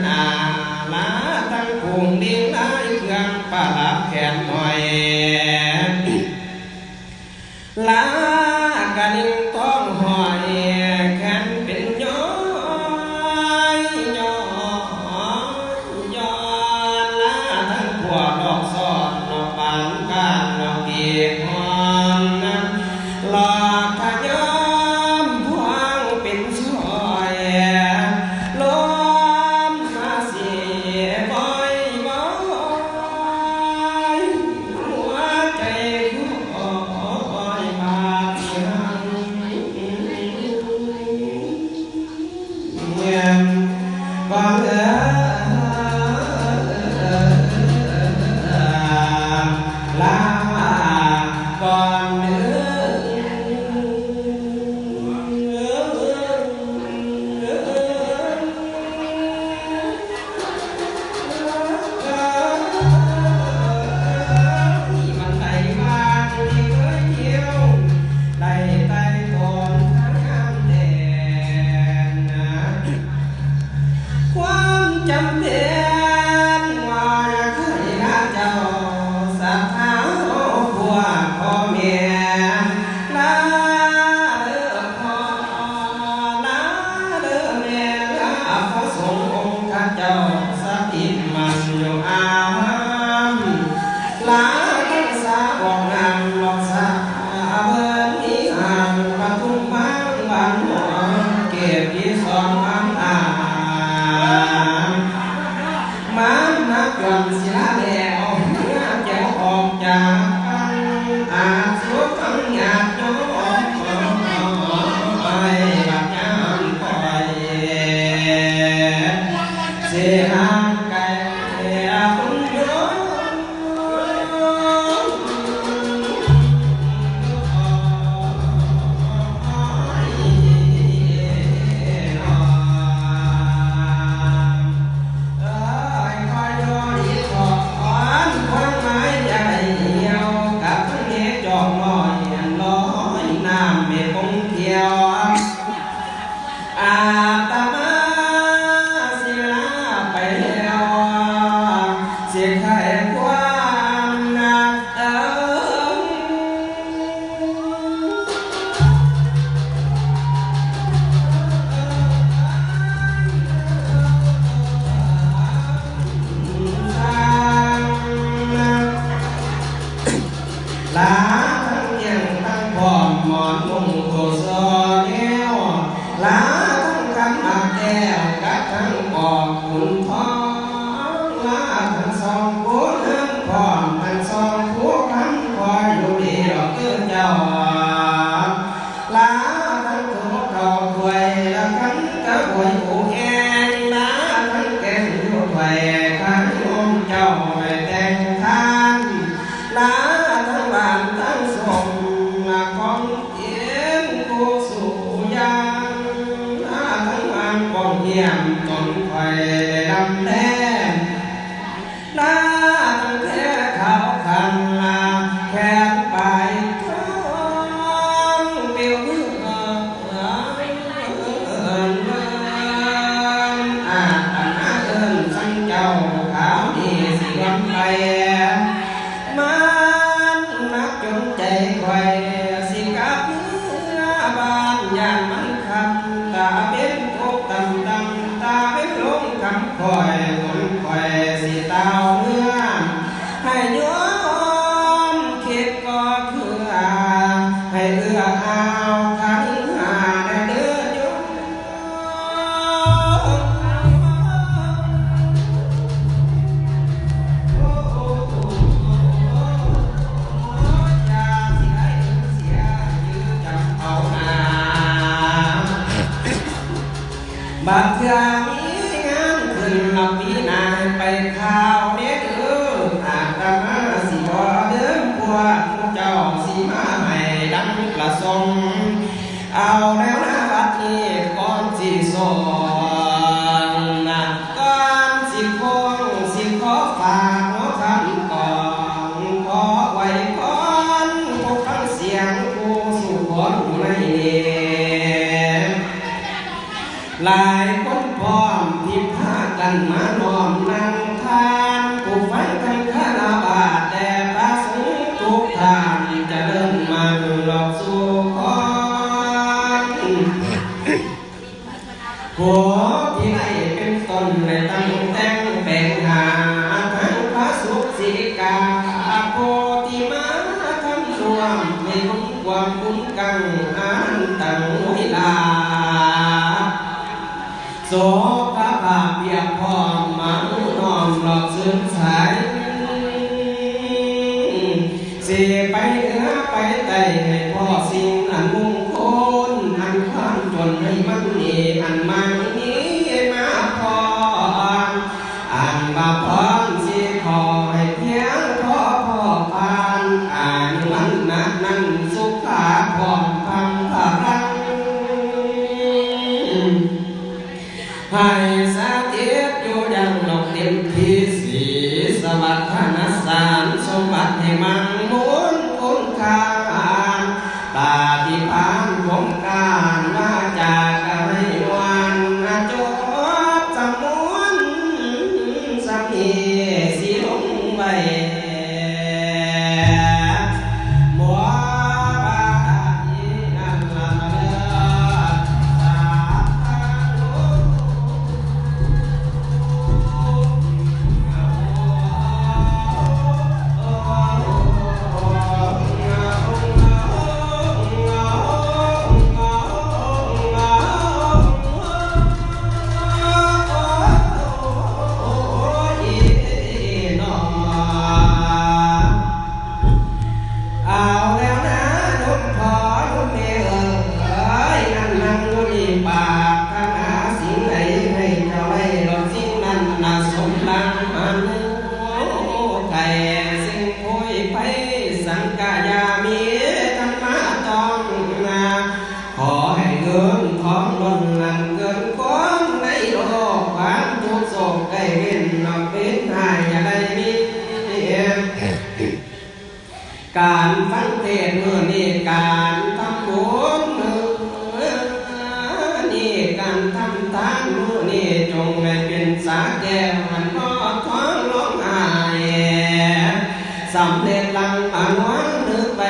นาลาตั้งภูมิดินลายเครื่องปลาแขนหน่อยลากระดิ่งท้องหอยแขนเป็นย้อยย้อยย้อนลาทั้งขวดดอกซอดดอกปานก้านดอกเกียหอมหลอกขย้อมพวงเป็นช่อยลมมาเสียบ่อยบ่อยหัวใจก็บ่อยบาดเจ็บเงียบก่อนลาก่อนเนื้มันไหลมาที่เคยเที่ยวได้ไต่ตอนทางงามแดนความจำเป็นว่าเคยรักเจ้าสักเท้าพวกพ่อแม่ลาเด้อพ่อลาเด้อแม่ลาพระสงฆ์องค์ข้าเจ้าสถิตมันอยู่อามลาทั้งสาวกนางหลอกสาเบิดนิห่างปทุมบางบ้านหัวเก็บที่สอนความมันนักกลับศิลาแดงออกเนื้อแก้วออกจากกันอาสุขังหยาดโยมไปบัดยามคอยเสียหางไก่คุณโยอาตมาศิลาไปแล้วเสียใครความหนักลาทั้งยังทั้งพร้อมหมอนมุงโคซอแก้วลาทั้งคำอักแก้วกับทั้งปอกขุนทองลาทั้งสองผู้ทั้งพร้อมทั้งสองผู้ทั้งคอยอยู่ดีดอกเอื้อเจ้าลาทั้งถูกดอกถวยและทั้งกระบวยผูแห้งลาทั้งแก้วถวยทั้งองค์เจ้าไปแต่งทานลาทั้งบานทั้งสมของเอียนผู้สู่ยางลาทั้งวางกองเยี่ยมจนไฟดำแดงลาทั้งแท้เขาคันลาแขนไปท้องเปียวอาตมาเอิ้นสังเจ้าขาวดีสิวันไปมันนักจนใจไข่สิกับเนื้อบานอย่างมันคำตาเป็นทุกตำตาเป็นลงคำคอยคนคอยสิเต้าเนื้อให้โยมคิดก็คือให้เอื้อเอาขันหาได้เดือดโยมบัดเทื่อมีงานขึ้นลำปีนายไปข่าวเด็ดอาตมาสิบ่เดิมพวกเจ้าสิมาให้ดังประสงค์เอาแล้วนะบัดนี้ก่อนสิสอนก่อนสิคงสิขอฝากหัวคำก่อนขอไว้ก่อนผู้ฟังเสียงผู้สู่คนในหลายคนพร้อมที่พากัน กันมาน้อมนำทานผู้ฟังทั้งคณะบาทแต่พระสงฆ์ทุกท่านจะเดินมาหลอกสู่ขอผัวที่ได้เป็นตนในตั้งแต่งแบ่งหาทั้งพระสุขสิกาโพธิมาทำรวมในความคุ้มกันอันตั้งวิลาโสภาพาเพียงพร้อมมาน้อมหลอกซึ้งสายสิไปเหนือไปใต้ให้พ่อสิ่งอันมุ่งคลอันข้ามจนให้มันนี่อันมันนี้มาพออันมาพรสิขอให้เพียงพ่อปานอ่านวันนั้นสุขาพร้อมพังพลังให้สาธิตอยู่ยังดอกเต็มที่สีสวัสดิ์ธนสารสมบัติให้มั่งมุนคุณค่าปฏิภาณของการมาจากให้วันจบสมุนสมีสีลงไว้บัวบาดีนันละเลิศสาธุ เอาแล้วนะนุ่มพอนุ่มเมย์นั่นนั่งมีปากทางหาสิ่งไหนให้เจ้าได้รอสิ่งนั้นน่าสมดังมันไก่สิ่งคุยไปสังกายามีธรรมะตองนาขอให้เงินทองล้นหลั่นเกินคนในโลกความทุกข์โศกใกล้เว้นนอกเป็นหายอย่าได้มีการฟังเทศน์มื้อนี้การทำบุญมื้อนี้การทำทานมื้อนี้จงให้เป็นสาแก้วมันก็ท้องร้องไห้สำเร็จลังอานวนนึกไป